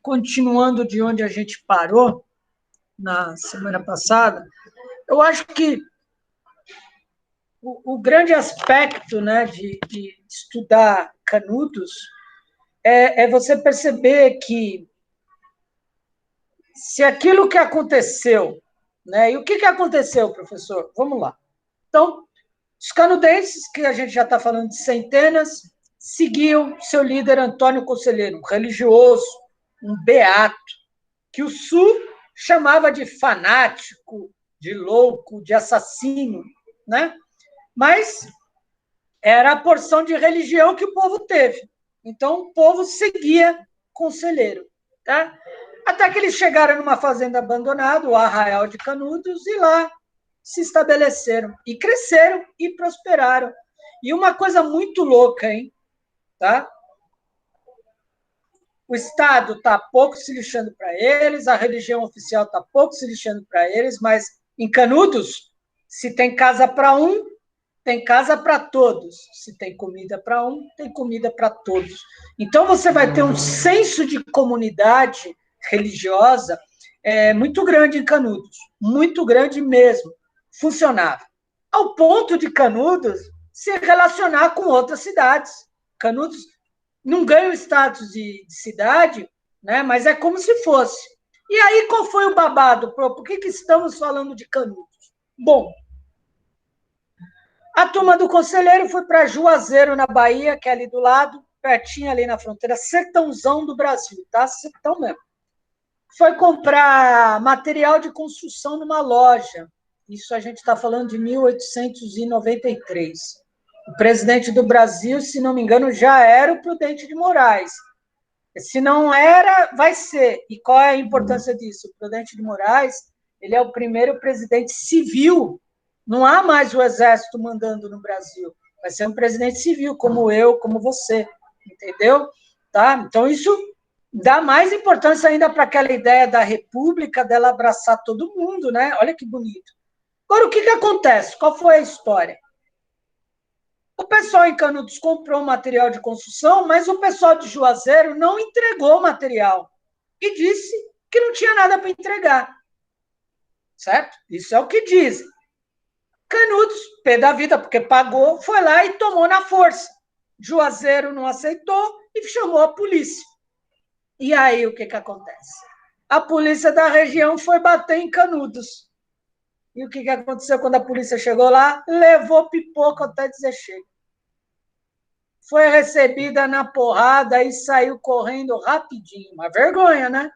continuando de onde a gente parou na semana passada, eu acho que o grande aspecto, né, de estudar Canudos é você perceber que se aquilo que aconteceu, né, e o que aconteceu, professor? Vamos lá. Então, os canudenses, que a gente já está falando de centenas, seguiam seu líder Antônio Conselheiro, um religioso, um beato, que o Sul chamava de fanático, de louco, de assassino, né? Mas era a porção de religião que o povo teve. Então, o povo seguia Conselheiro, tá? Até que eles chegaram numa fazenda abandonada, o Arraial de Canudos, e lá se estabeleceram, e cresceram e prosperaram. E uma coisa muito louca, hein? Tá? O Estado está pouco se lixando para eles, a religião oficial está pouco se lixando para eles, mas em Canudos, se tem casa para um, tem casa para todos. Se tem comida para um, tem comida para todos. Então, você vai ter um senso de comunidade religiosa muito grande em Canudos, muito grande mesmo, funcionava. Ao ponto de Canudos se relacionar com outras cidades. Canudos não ganha o status de cidade, né, mas é como se fosse. E aí, qual foi o babado? Por que estamos falando de Canudos? Bom, a turma do Conselheiro foi para Juazeiro, na Bahia, que é ali do lado, pertinho ali na fronteira, sertãozão do Brasil, tá? Sertão mesmo. Foi comprar material de construção numa loja. Isso a gente está falando de 1893. O presidente do Brasil, se não me engano, já era o Prudente de Moraes. Se não era, vai ser. E qual é a importância disso? O Prudente de Moraes, ele é o primeiro presidente civil. Não há mais o exército mandando no Brasil. Vai ser um presidente civil, como eu, como você. Entendeu? Tá? Então, isso dá mais importância ainda para aquela ideia da república, dela abraçar todo mundo, né? Olha que bonito. Agora, o que acontece? Qual foi a história? O pessoal em Canudos comprou material de construção, mas o pessoal de Juazeiro não entregou o material e disse que não tinha nada para entregar. Certo? Isso é o que dizem. Canudos, pé da vida, porque pagou, foi lá e tomou na força. Juazeiro não aceitou e chamou a polícia. E aí, o que acontece? A polícia da região foi bater em Canudos. E o que aconteceu quando a polícia chegou lá? Levou pipoca até dizer chega. Foi recebida na porrada e saiu correndo rapidinho. Uma vergonha, né?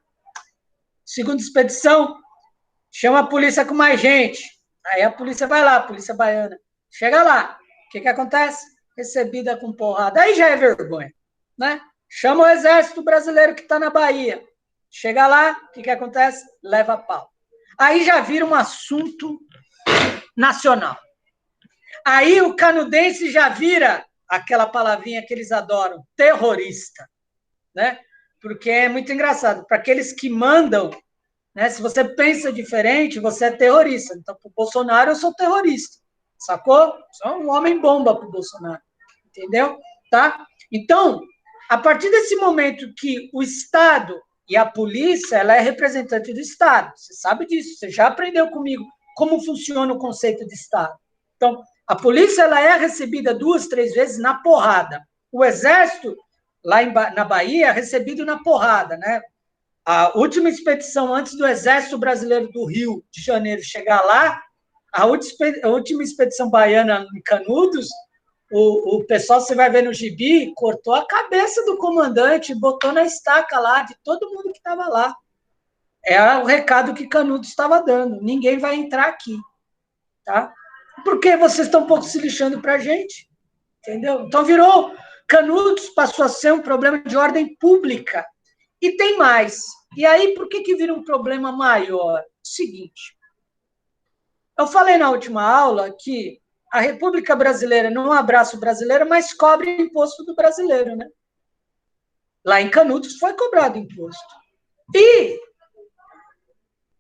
Segunda expedição, chama a polícia com mais gente. Aí a polícia vai lá, a polícia baiana. Chega lá. O que acontece? Recebida com porrada. Aí já é vergonha, né? Chama o exército brasileiro que está na Bahia. Chega lá, o que acontece? Leva pau. Aí já vira um assunto nacional. Aí o canudense já vira aquela palavrinha que eles adoram, terrorista, né? Porque é muito engraçado. Para aqueles que mandam, né? Se você pensa diferente, você é terrorista. Então, para o Bolsonaro, eu sou terrorista. Sacou? Sou um homem-bomba para o Bolsonaro. Entendeu? Tá? Então, a partir desse momento que o Estado e a polícia, ela é representante do Estado. Você sabe disso, você já aprendeu comigo como funciona o conceito de Estado. Então, a polícia, ela é recebida 2, 3 vezes na porrada. O Exército, lá na Bahia, é recebido na porrada, né? A última expedição antes do Exército Brasileiro do Rio de Janeiro chegar lá, a última expedição baiana em Canudos, o pessoal, você vai ver no gibi, cortou a cabeça do comandante, botou na estaca lá, de todo mundo que estava lá. É o recado que Canudos estava dando. Ninguém vai entrar aqui. Tá? Porque vocês estão um pouco se lixando para a gente. Entendeu? Então, virou... Canudos passou a ser um problema de ordem pública. E tem mais. E aí, por que vira um problema maior? Seguinte, eu falei na última aula que a República Brasileira não abraça o brasileiro, mas cobra imposto do brasileiro, né? Lá em Canudos foi cobrado imposto. E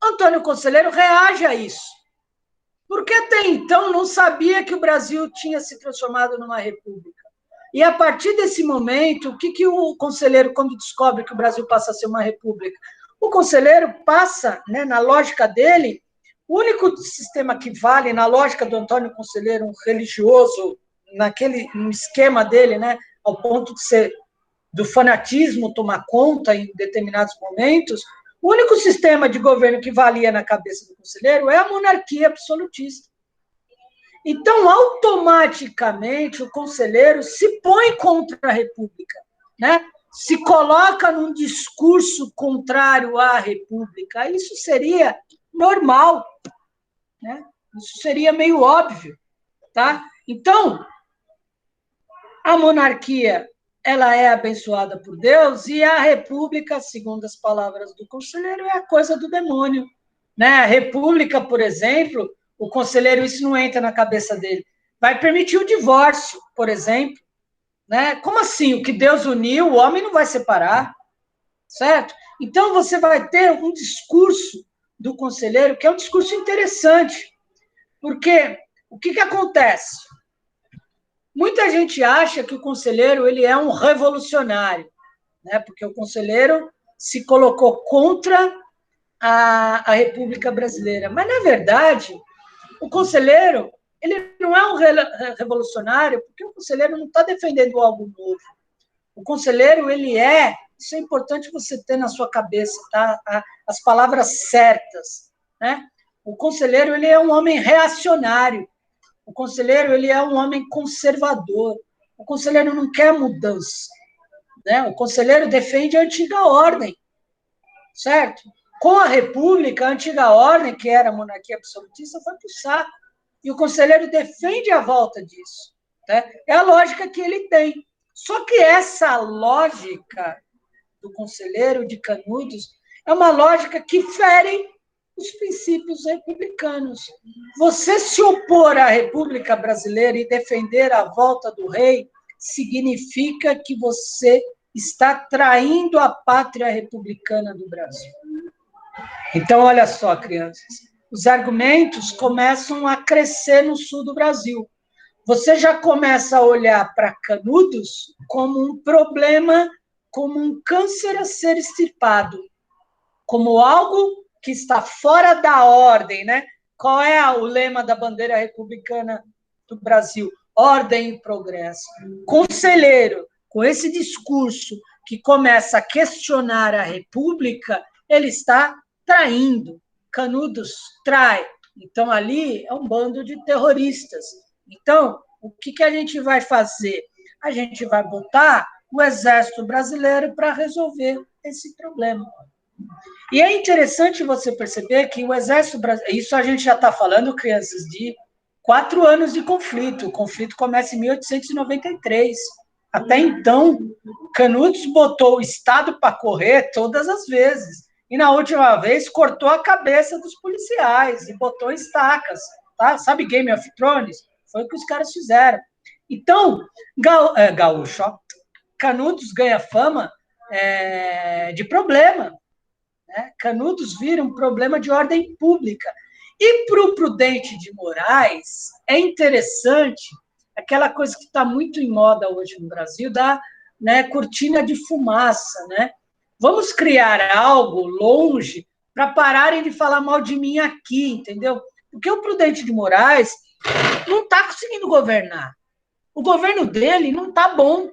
Antônio Conselheiro reage a isso. Porque até então não sabia que o Brasil tinha se transformado numa república. E a partir desse momento, o que o conselheiro, quando descobre que o Brasil passa a ser uma república? O conselheiro passa, né, na lógica dele, o único sistema que vale, na lógica do Antônio Conselheiro, um religioso, no esquema dele, né, ao ponto de ser do fanatismo tomar conta em determinados momentos, o único sistema de governo que valia na cabeça do conselheiro é a monarquia absolutista. Então, automaticamente, o conselheiro se põe contra a República, né? Se coloca num discurso contrário à República. Isso seria normal, né? Isso seria meio óbvio, tá? Então, a monarquia, ela é abençoada por Deus e a República, segundo as palavras do conselheiro, é a coisa do demônio, né? A República, por exemplo, o conselheiro, isso não entra na cabeça dele, vai permitir o divórcio, por exemplo, né? Como assim? O que Deus uniu, o homem não vai separar, certo? Então, você vai ter um discurso do conselheiro que é um discurso interessante, porque o que acontece? Muita gente acha que o conselheiro ele é um revolucionário, né? Porque o conselheiro se colocou contra a República Brasileira. Mas, na verdade, o conselheiro ele não é um revolucionário, porque o conselheiro não está defendendo algo novo. O conselheiro, ele é, isso é importante você ter na sua cabeça, tá? As palavras certas, né? O conselheiro, ele é um homem reacionário. O conselheiro, ele é um homem conservador. O conselheiro não quer mudança, né? O conselheiro defende a antiga ordem, certo? Com a República, a antiga ordem, que era a monarquia absolutista, foi para o saco. E o conselheiro defende a volta disso, né? É a lógica que ele tem. Só que essa lógica do conselheiro de Canudos é uma lógica que fere os princípios republicanos. Você se opor à República Brasileira e defender a volta do rei significa que você está traindo a pátria republicana do Brasil. Então, olha só, crianças, os argumentos começam a crescer no sul do Brasil. Você já começa a olhar para Canudos como um problema, como um câncer a ser extirpado, como algo que está fora da ordem, né? Qual é o lema da bandeira republicana do Brasil? Ordem e progresso. Conselheiro, com esse discurso que começa a questionar a República, ele está traindo. Canudos trai. Então, ali é um bando de terroristas. Então, o que a gente vai fazer? A gente vai botar o Exército Brasileiro para resolver esse problema. E é interessante você perceber que o Exército Brasileiro... Isso a gente já está falando, crianças, de 4 anos de conflito. O conflito começa em 1893. Até então, Canudos botou o Estado para correr todas as vezes. E, na última vez, cortou a cabeça dos policiais e botou estacas. Tá? Sabe Game of Thrones? Foi o que os caras fizeram. Então, gaúcho, ó, Canudos ganha fama de problema. Né? Canudos vira um problema de ordem pública. E para o Prudente de Moraes, é interessante aquela coisa que está muito em moda hoje no Brasil, da, né, cortina de fumaça. Né? Vamos criar algo longe para pararem de falar mal de mim aqui, entendeu? Porque o Prudente de Moraes não está conseguindo governar. O governo dele não está bom.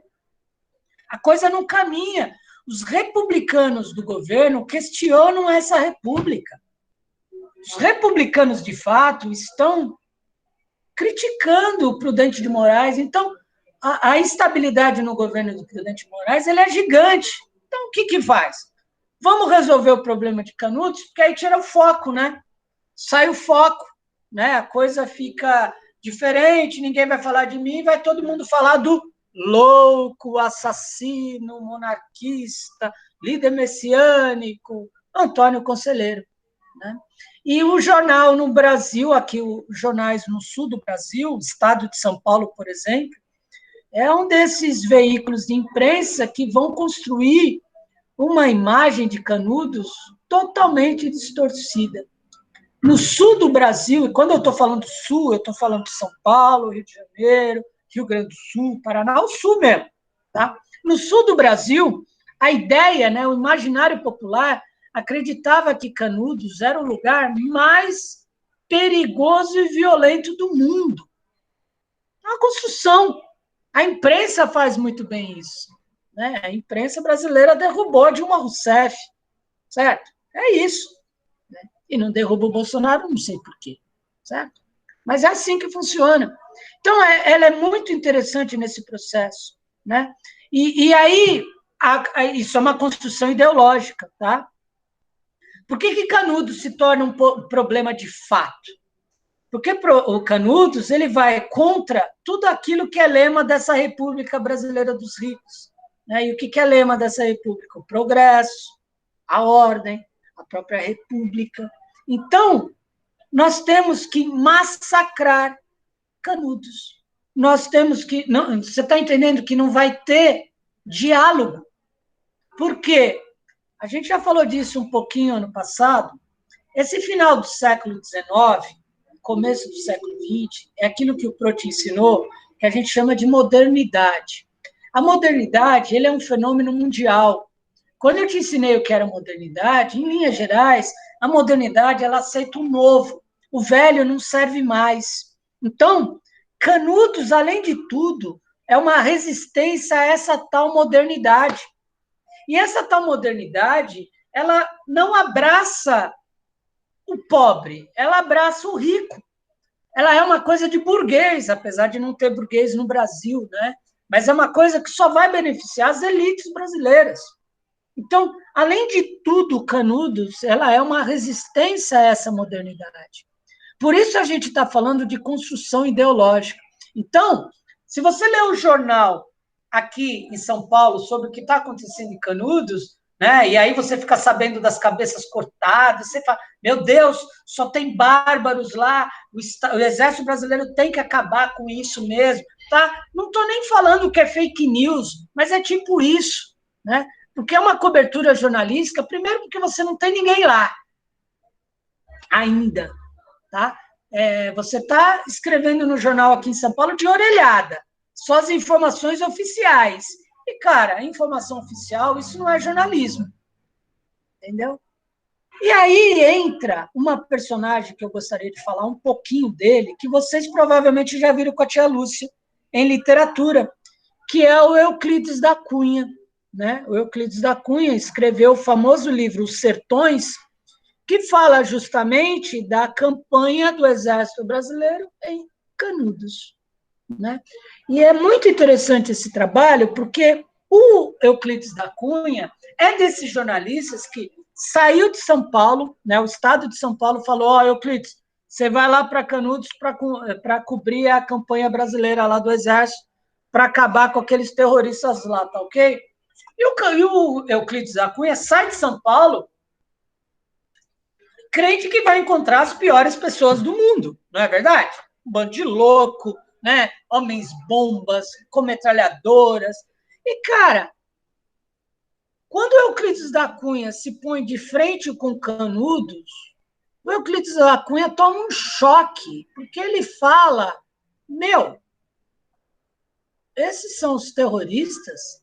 A coisa não caminha. Os republicanos do governo questionam essa república. Os republicanos, de fato, estão criticando o Prudente de Moraes. Então, a instabilidade no governo do Prudente de Moraes ela é gigante. Então, o que faz? Vamos resolver o problema de Canudos, porque aí tira o foco, né? Sai o foco, né? A coisa fica diferente, ninguém vai falar de mim, vai todo mundo falar do louco, assassino, monarquista, líder messiânico, Antônio Conselheiro. Né? E o jornal no Brasil, aqui os jornais no sul do Brasil, estado de São Paulo, por exemplo, é um desses veículos de imprensa que vão construir uma imagem de Canudos totalmente distorcida. No sul do Brasil, e quando eu estou falando sul, eu estou falando de São Paulo, Rio de Janeiro, Rio Grande do Sul, Paraná, o sul mesmo. Tá? No sul do Brasil, a ideia, né, o imaginário popular, acreditava que Canudos era o lugar mais perigoso e violento do mundo. É uma construção. A imprensa faz muito bem isso. Né? A imprensa brasileira derrubou Dilma Rousseff, certo? É isso. Né? E não derruba o Bolsonaro, não sei por quê, certo? Mas é assim que funciona. Então, ela é muito interessante nesse processo. Né? E aí, isso é uma construção ideológica, tá? Por que Canudos se torna um problema de fato? Porque o Canudos ele vai contra tudo aquilo que é lema dessa República Brasileira dos Ricos. Né? E o que é lema dessa República? O progresso, a ordem, a própria República. Então, nós temos que massacrar Canudos. Nós temos que... Não, você está entendendo que não vai ter diálogo? Por quê? A gente já falou disso um pouquinho ano passado. Esse final do século XIX, começo do século XX, é aquilo que o Prout ensinou, que a gente chama de modernidade. A modernidade ele é um fenômeno mundial. Quando eu te ensinei o que era modernidade, em linhas gerais, a modernidade ela aceita o novo. O velho não serve mais. Então, Canudos, além de tudo, é uma resistência a essa tal modernidade. E essa tal modernidade, ela não abraça o pobre, ela abraça o rico. Ela é uma coisa de burguês, apesar de não ter burguês no Brasil, né? Mas é uma coisa que só vai beneficiar as elites brasileiras. Então, além de tudo, Canudos, ela é uma resistência a essa modernidade. Por isso a gente está falando de construção ideológica. Então, se você ler o jornal aqui em São Paulo sobre o que está acontecendo em Canudos, né? E aí você fica sabendo das cabeças cortadas, você fala, meu Deus, só tem bárbaros lá, o Exército Brasileiro tem que acabar com isso mesmo, tá? Não estou nem falando que é fake news, mas é tipo isso, né? Porque é uma cobertura jornalística, primeiro porque você não tem ninguém lá, ainda, tá? Você está escrevendo no jornal aqui em São Paulo de orelhada, só as informações oficiais. E, cara, a informação oficial, isso não é jornalismo. Entendeu? E aí entra uma personagem que eu gostaria de falar um pouquinho dele, que vocês provavelmente já viram com a tia Lúcia em literatura, que é o Euclides da Cunha. Né? O Euclides da Cunha escreveu o famoso livro Os Sertões, que fala justamente da campanha do Exército Brasileiro em Canudos. Né? E é muito interessante esse trabalho, porque o Euclides da Cunha é desses jornalistas que saiu de São Paulo, né? O Estado de São Paulo falou, Euclides, você vai lá para Canudos para cobrir a campanha brasileira lá do Exército, para acabar com aqueles terroristas lá, tá ok? E o Euclides da Cunha sai de São Paulo crente que vai encontrar as piores pessoas do mundo, não é verdade? Um bando de louco, né? Homens bombas, com metralhadoras. E, cara, quando o Euclides da Cunha se põe de frente com Canudos, o Euclides da Cunha toma um choque, porque ele fala, meu, esses são os terroristas,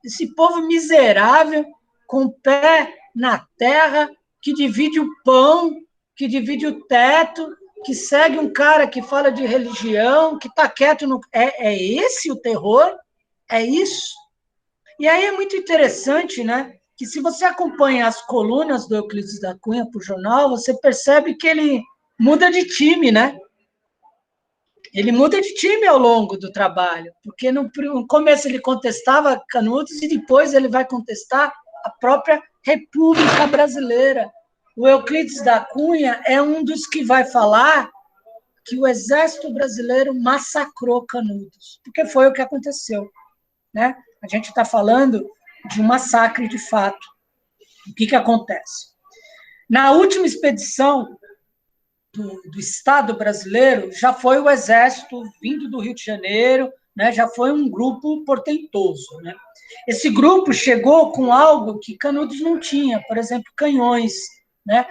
esse povo miserável, com o pé na terra, que divide o pão, que divide o teto, que segue um cara que fala de religião, que está quieto no... É esse o terror? É isso? E aí é muito interessante, né? Que se você acompanha as colunas do Euclides da Cunha para o jornal, você percebe que ele muda de time, né? Ele muda de time ao longo do trabalho, porque no começo ele contestava Canudos e depois ele vai contestar a própria República Brasileira. O Euclides da Cunha é um dos que vai falar que o Exército Brasileiro massacrou Canudos, porque foi o que aconteceu. Né? A gente está falando de um massacre de fato. O que acontece? Na última expedição do Estado brasileiro, já foi o Exército vindo do Rio de Janeiro, né? Já foi um grupo portentoso. Né? Esse grupo chegou com algo que Canudos não tinha, por exemplo, canhões. Né?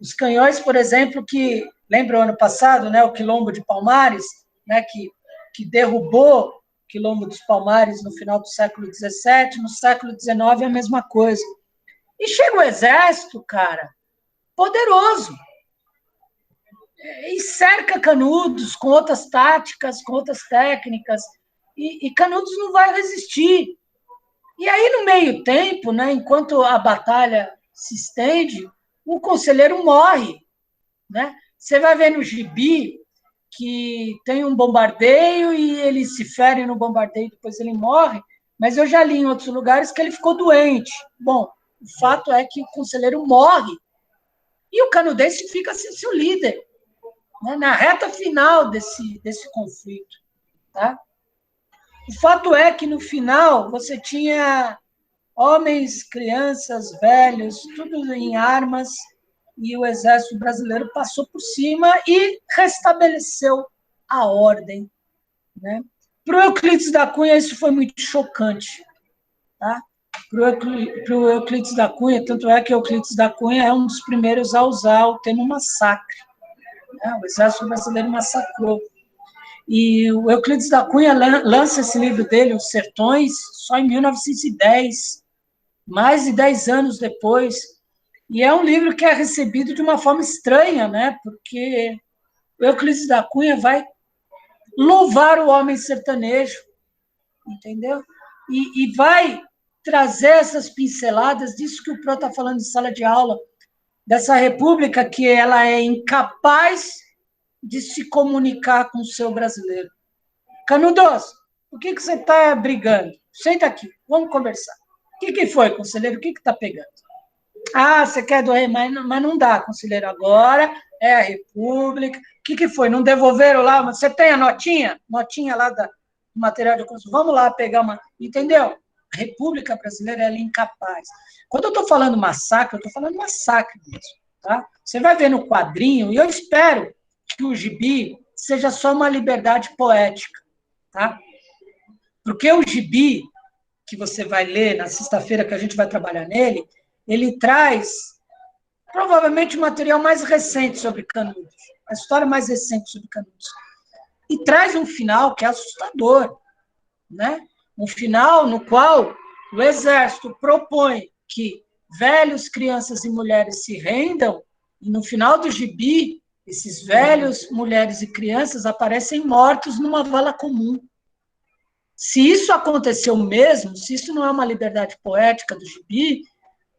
Os canhões, por exemplo, que lembra o ano passado, né, o Quilombo de Palmares, né, que que derrubou o Quilombo dos Palmares no final do século XVII, no século XIX é a mesma coisa. E chega o exército, cara, poderoso, e cerca Canudos com outras táticas, com outras técnicas, e Canudos não vai resistir. E aí, no meio tempo, né, enquanto a batalha se estende, o conselheiro morre. Né? Você vai ver no gibi que tem um bombardeio e ele se fere no bombardeio, depois ele morre, mas eu já li em outros lugares que ele ficou doente. Bom, o fato é que o conselheiro morre e o canudense fica sem seu líder, né, na reta final desse conflito. Tá? O fato é que, no final, você tinha homens, crianças, velhos, tudo em armas, e o exército brasileiro passou por cima e restabeleceu a ordem. Né? Para o Euclides da Cunha, isso foi muito chocante. Tá? Para o Euclides da Cunha, tanto é que Euclides da Cunha é um dos primeiros a usar o termo massacre. Né? O exército brasileiro massacrou. E o Euclides da Cunha lança esse livro dele, Os Sertões, só em 1910, mais de 10 anos depois. E é um livro que é recebido de uma forma estranha, né? Porque o Euclides da Cunha vai louvar o homem sertanejo, entendeu? E vai trazer essas pinceladas disso que o Pro está falando em sala de aula, dessa república que ela é incapaz de se comunicar com o seu brasileiro. Canudos, por que você está brigando? Senta aqui, vamos conversar. O que foi, conselheiro? O que está pegando? Ah, você quer doer, mas não dá, conselheiro. Agora é a República. O que foi? Não devolveram lá? Você tem a notinha? Notinha lá do material de construção. Vamos lá pegar uma. Entendeu? A República Brasileira é incapaz. Quando eu estou falando massacre, eu estou falando massacre mesmo. Tá? Você vai ver no quadrinho, e eu espero que o gibi seja só uma liberdade poética. Tá? Porque o gibi que você vai ler na sexta-feira, que a gente vai trabalhar nele, ele traz provavelmente o material mais recente sobre Canudos, a história mais recente sobre Canudos. E traz um final que é assustador, né? Um final no qual o exército propõe que velhos, crianças e mulheres se rendam, e no final do gibi, esses velhos, mulheres e crianças aparecem mortos numa vala comum. Se isso aconteceu mesmo, se isso não é uma liberdade poética do gibi,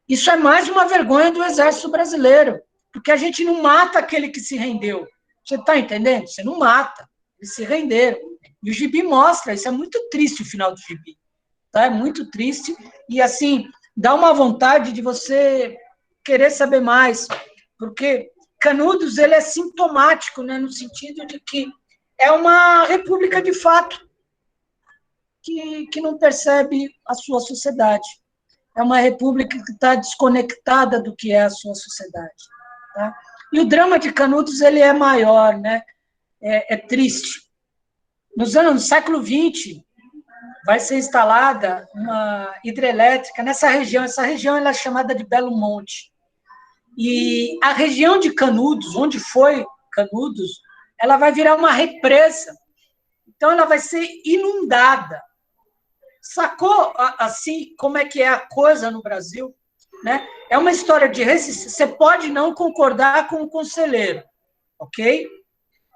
isso é mais uma vergonha do exército brasileiro, porque a gente não mata aquele que se rendeu. Você está entendendo? Você não mata, eles se renderam. E o gibi mostra, isso é muito triste o final do gibi. Tá? É muito triste, e assim, dá uma vontade de você querer saber mais, porque Canudos ele é sintomático, né, no sentido de que é uma república de fato, que não percebe a sua sociedade. É uma república que está desconectada do que é a sua sociedade. Tá? E o drama de Canudos ele é maior, né? É triste. No século XX, vai ser instalada uma hidrelétrica nessa região. Essa região ela é chamada de Belo Monte. E a região de Canudos, onde foi Canudos, ela vai virar uma represa. Então, ela vai ser inundada. Sacou, assim, como é que é a coisa no Brasil? Né? É uma história de resistência. Você pode não concordar com o conselheiro, ok?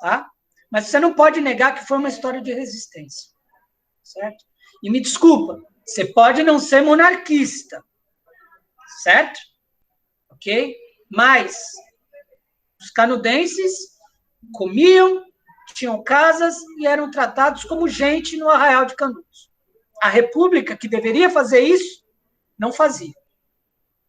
Tá? Mas você não pode negar que foi uma história de resistência. Certo? E me desculpa, você pode não ser monarquista, certo? Ok? Mas os canudenses comiam, tinham casas e eram tratados como gente no Arraial de Canudos. A República, que deveria fazer isso, não fazia.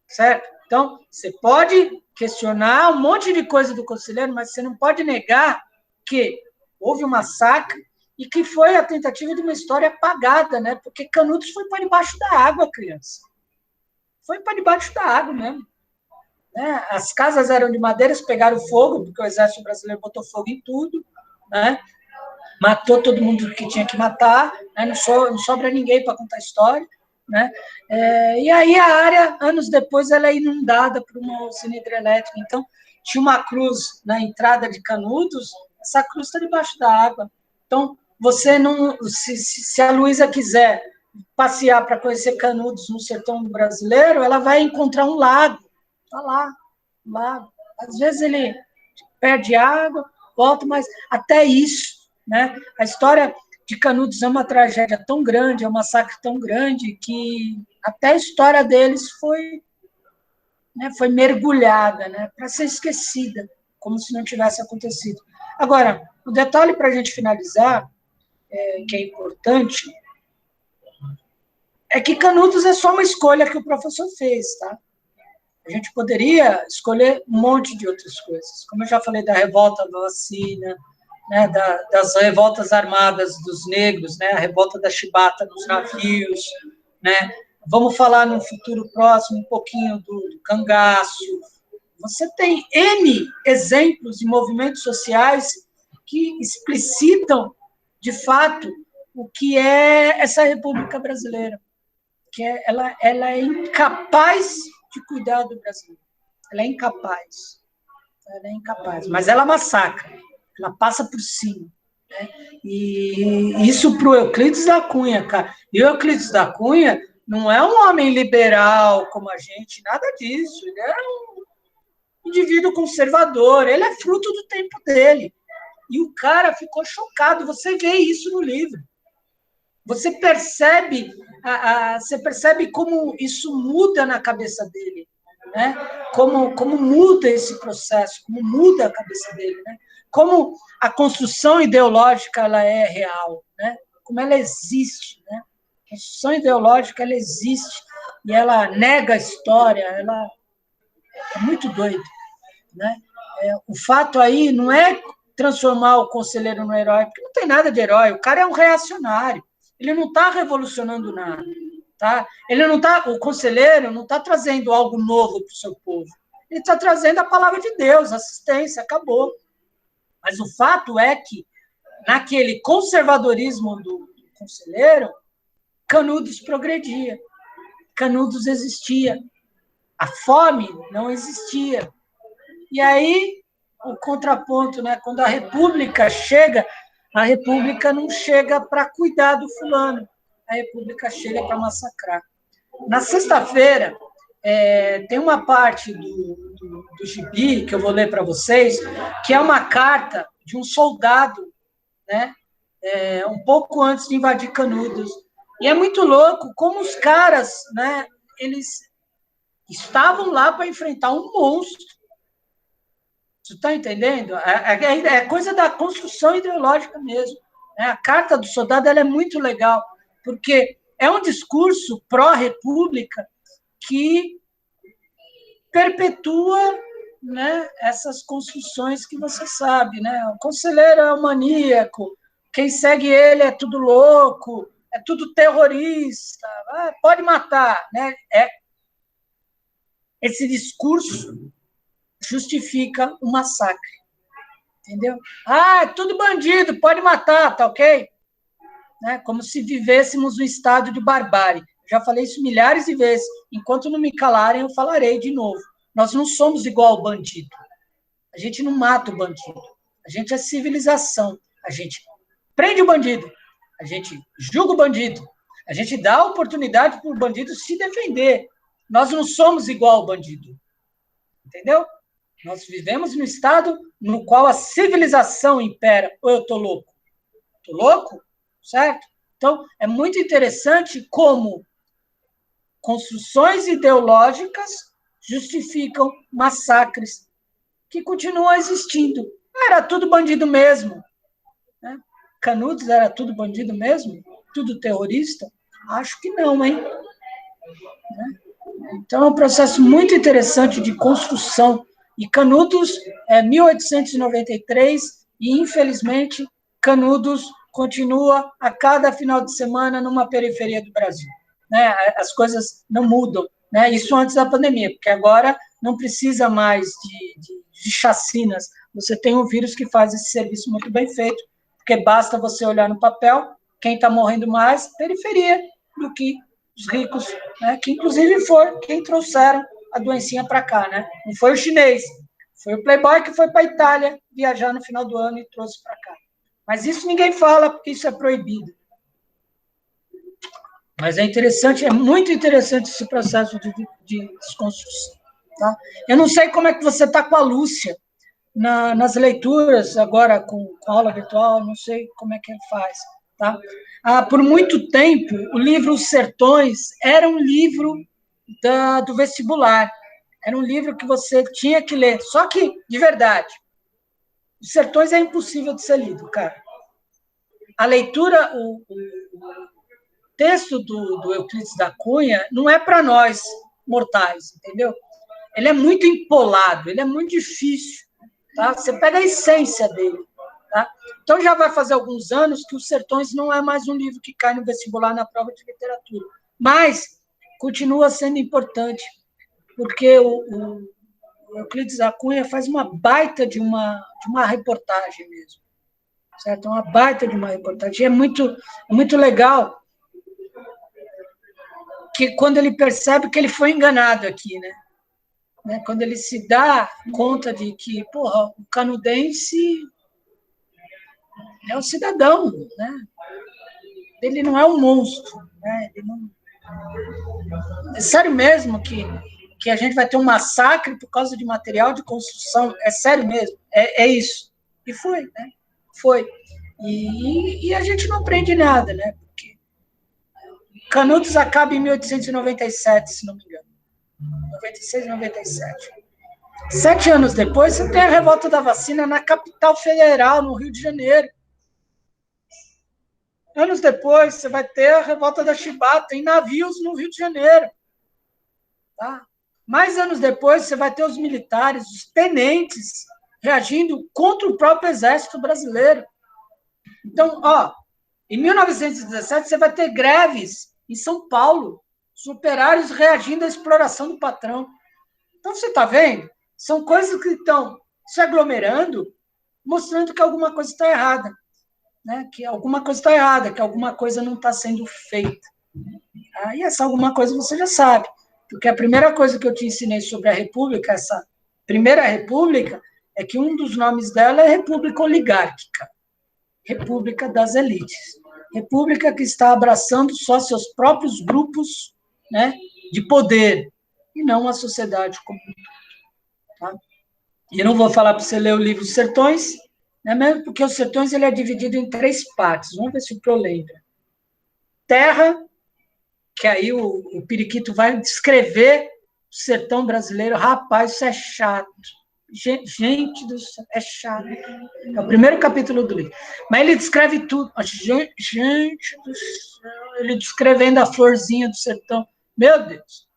Certo? Então, você pode questionar um monte de coisa do conselheiro, mas você não pode negar que houve um massacre e que foi a tentativa de uma história apagada, né? Porque Canudos foi para debaixo da água, criança. Foi para debaixo da água mesmo. Né? As casas eram de madeiras, pegaram fogo, porque o exército brasileiro botou fogo em tudo, né? Matou todo mundo que tinha que matar, né? Não sobra ninguém para contar a história. Né? E aí a área, anos depois, ela é inundada por uma usina hidrelétrica. Então, tinha uma cruz na entrada de Canudos, essa cruz está debaixo da água. Então, você não, se a Luísa quiser passear para conhecer Canudos no sertão brasileiro, ela vai encontrar um lago. Está lá, um lago. Às vezes ele perde água, volta, mas até isso, né? A história de Canudos é uma tragédia tão grande, é um massacre tão grande, que até a história deles foi mergulhada, né? Para ser esquecida, como se não tivesse acontecido. Agora, o detalhe para a gente finalizar, que é importante, é que Canudos é só uma escolha que o professor fez, tá? A gente poderia escolher um monte de outras coisas. Como eu já falei da revolta da vacina, né, das revoltas armadas dos negros, né, a revolta da chibata nos navios, né? Vamos falar no futuro próximo um pouquinho do cangaço. Você tem N exemplos de movimentos sociais que explicitam, de fato, o que é essa República Brasileira, que ela é incapaz de cuidar do Brasil. Ela é incapaz. Mas ela massacra, ela passa por cima. Né? E isso para o Euclides da Cunha, cara. E o Euclides da Cunha não é um homem liberal como a gente, nada disso. Ele é um indivíduo conservador, ele é fruto do tempo dele. E o cara ficou chocado, você vê isso no livro. Você percebe como isso muda na cabeça dele, né? Como muda esse processo, como muda a cabeça dele, né? Como a construção ideológica ela é real, né? Como ela existe, né? A construção ideológica ela existe e ela nega a história, ela é muito doido, né? O fato aí não é transformar o conselheiro no herói, porque não tem nada de herói, o cara é um reacionário. Ele não está revolucionando nada, tá? O conselheiro não está trazendo algo novo para o seu povo. Ele está trazendo a palavra de Deus, assistência, acabou. Mas o fato é que, naquele conservadorismo do conselheiro, Canudos progredia, Canudos existia, a fome não existia. E aí, o contraponto, né? Quando a República chega, a República não chega para cuidar do fulano, a República chega para massacrar. Na sexta-feira, tem uma parte do gibi que eu vou ler para vocês, que é uma carta de um soldado, né? Um pouco antes de invadir Canudos. E é muito louco como os caras, né? Eles estavam lá para enfrentar um monstro. Você está entendendo? É coisa da construção ideológica mesmo. Né? A Carta do Soldado ela é muito legal, porque é um discurso pró-república que perpetua, né, essas construções que você sabe. Né? O conselheiro é um maníaco, quem segue ele é tudo louco, é tudo terrorista, pode matar. Né? Esse discurso justifica o massacre. Entendeu? É tudo bandido, pode matar, tá ok? Né? Como se vivêssemos um estado de barbárie. Já falei isso milhares de vezes. Enquanto não me calarem, eu falarei de novo. Nós não somos igual ao bandido. A gente não mata o bandido. A gente é civilização. A gente prende o bandido. A gente julga o bandido. A gente dá oportunidade para o bandido se defender. Nós não somos igual ao bandido. Entendeu? Nós vivemos num estado no qual a civilização impera. Ou eu estou louco? Estou louco? Certo? Então, é muito interessante como construções ideológicas justificam massacres que continuam existindo. Era tudo bandido mesmo. Né? Canudos era tudo bandido mesmo? Tudo terrorista? Acho que não, hein? Né? Então, é um processo muito interessante de construção. E Canudos é 1893 e, infelizmente, Canudos continua a cada final de semana numa periferia do Brasil. Né? As coisas não mudam. Né? Isso antes da pandemia, porque agora não precisa mais de chacinas. Você tem um vírus que faz esse serviço muito bem feito, porque basta você olhar no papel, quem está morrendo mais, periferia, do que os ricos, né? Que inclusive foi quem trouxeram a doencinha para cá, né? Não foi o chinês, foi o playboy que foi para a Itália viajar no final do ano e trouxe para cá. Mas isso ninguém fala, porque isso é proibido. Mas é interessante, é muito interessante esse processo de desconstrução. Tá? Eu não sei como é que você está com a Lúcia nas leituras, agora com aula virtual, não sei como é que ele faz. Tá? Por muito tempo, o livro Os Sertões era um livro do vestibular. Era um livro que você tinha que ler. Só que, de verdade, Os Sertões é impossível de ser lido, cara. A leitura, o texto do Euclides da Cunha não é para nós, mortais, entendeu? Ele é muito empolado, ele é muito difícil. Tá? Você pega a essência dele. Tá? Então, já vai fazer alguns anos que Os Sertões não é mais um livro que cai no vestibular na prova de literatura. Mas continua sendo importante, porque o Euclides da Cunha faz uma baita de uma reportagem mesmo. Certo? Uma baita de uma reportagem. É muito legal que quando ele percebe que ele foi enganado aqui, né? Quando ele se dá conta de que, porra, o canudense é um cidadão, né? Ele não é um monstro, né? Ele não... É sério mesmo que a gente vai ter um massacre por causa de material de construção? É sério mesmo? É isso. E foi, né? Foi. E a gente não aprende nada, né? Porque Canudos acaba em 1897, se não me engano. 96, 97. 7 anos depois, você tem a revolta da vacina na capital federal, no Rio de Janeiro. Anos depois, você vai ter a revolta da chibata em navios no Rio de Janeiro. Tá? Mais anos depois, você vai ter os militares, os tenentes, reagindo contra o próprio exército brasileiro. Então, em 1917, você vai ter greves em São Paulo, os operários reagindo à exploração do patrão. Então, você está vendo? São coisas que estão se aglomerando, mostrando que alguma coisa está errada. Né? Que alguma coisa está errada, que alguma coisa não está sendo feita. E essa alguma coisa você já sabe. Porque a primeira coisa que eu te ensinei sobre a República, essa primeira República, é que um dos nomes dela é República Oligárquica. República das elites. República que está abraçando só seus próprios grupos, né, de poder, e não a sociedade como um todo. Tá? E eu não vou falar para você ler o livro Sertões, né, mesmo porque os Sertões ele é dividido em 3 partes. Vamos ver se o Pro lembra. Terra, que aí o Periquito vai descrever o sertão brasileiro. Rapaz, isso é chato. Gente do céu, é chato. É o primeiro capítulo do livro. Mas ele descreve tudo. Gente do céu, ele descrevendo a florzinha do sertão. Meu Deus.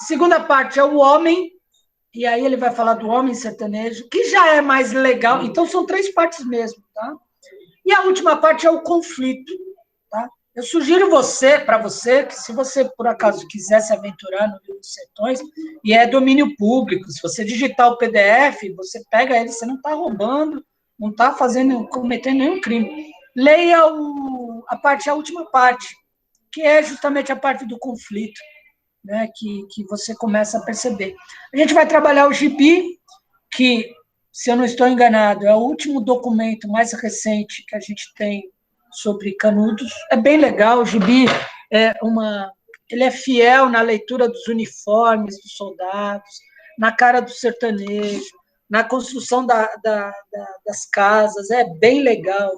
Segunda parte é o homem, e aí ele vai falar do homem sertanejo, que já é mais legal. Então, são 3 partes mesmo, tá? E a última parte é o conflito, tá? Eu sugiro para você, que se você, por acaso, quiser se aventurar no livro dos Sertões, e é domínio público, se você digitar o PDF, você pega ele, você não está roubando, não está cometendo nenhum crime. Leia a última parte, que é justamente a parte do conflito, né, que você começa a perceber. A gente vai trabalhar o gibi, que, se eu não estou enganado, é o último documento mais recente que a gente tem sobre Canudos. É bem legal, o gibi ele é fiel na leitura dos uniformes dos soldados, na cara do sertanejo, na construção das casas, é bem legal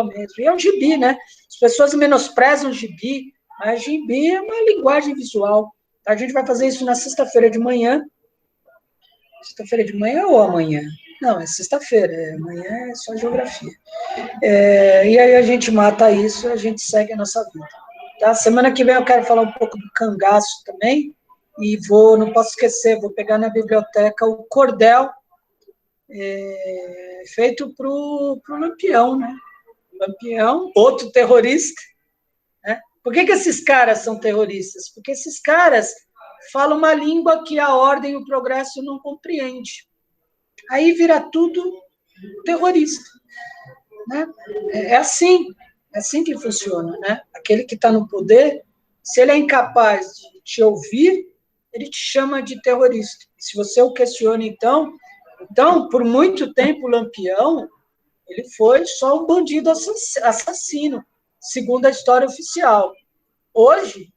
mesmo. E é um gibi, né? As pessoas menosprezam o gibi, mas gibi é uma linguagem visual. A gente vai fazer isso na sexta-feira de manhã. Sexta-feira de manhã ou amanhã? Não, é sexta-feira, amanhã é só geografia. E aí a gente mata isso, a gente segue a nossa vida. Tá? Semana que vem eu quero falar um pouco do cangaço também, e não posso esquecer, vou pegar na biblioteca o cordel feito para o Lampião, né? Lampião, outro terrorista. Né? Por que esses caras são terroristas? Porque esses caras falam uma língua que a ordem e o progresso não compreende. Aí vira tudo terrorista. Né? É assim que funciona. Né? Aquele que está no poder, se ele é incapaz de te ouvir, ele te chama de terrorista. Se você o questiona, então, por muito tempo, o Lampião Ele foi só um bandido assassino, segundo a história oficial. Hoje,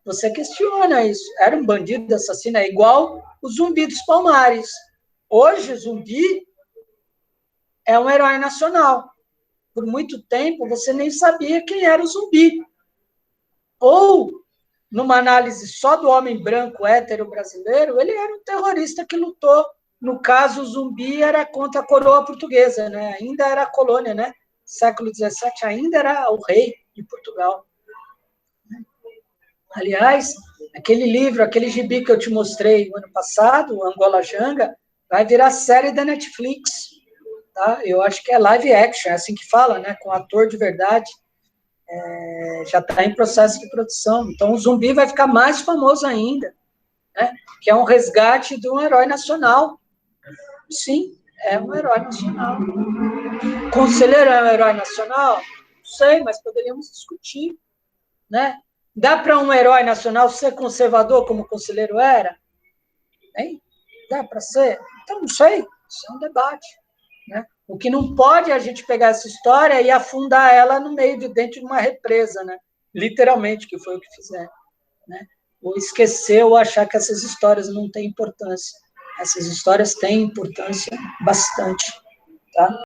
você questiona isso. Era um bandido assassino, é igual o Zumbi dos Palmares. Hoje, o Zumbi é um herói nacional. Por muito tempo, você nem sabia quem era o Zumbi. Ou, numa análise só do homem branco hétero brasileiro, ele era um terrorista que lutou. No caso, o Zumbi era contra a coroa portuguesa, né? Ainda era a colônia, né? Século XVII ainda era o rei de Portugal. Aliás, aquele livro, aquele gibi que eu te mostrei no ano passado, Angola Janga, vai virar série da Netflix. Tá? Eu acho que é live action, é assim que fala, né? Com ator de verdade. Já está em processo de produção. Então, o Zumbi vai ficar mais famoso ainda, né? Que é um resgate de um herói nacional. Sim, é um herói nacional. Conselheiro é um herói nacional? Não sei, mas poderíamos discutir, né? Dá para um herói nacional ser conservador como o Conselheiro era? Hein? Dá para ser? Então, não sei. Isso é um debate, né? O que não pode é a gente pegar essa história e afundar ela no meio de dentro de uma represa, né? Literalmente, que foi o que fizeram, né? Ou esquecer ou achar que essas histórias não têm importância. Essas histórias têm importância bastante, tá?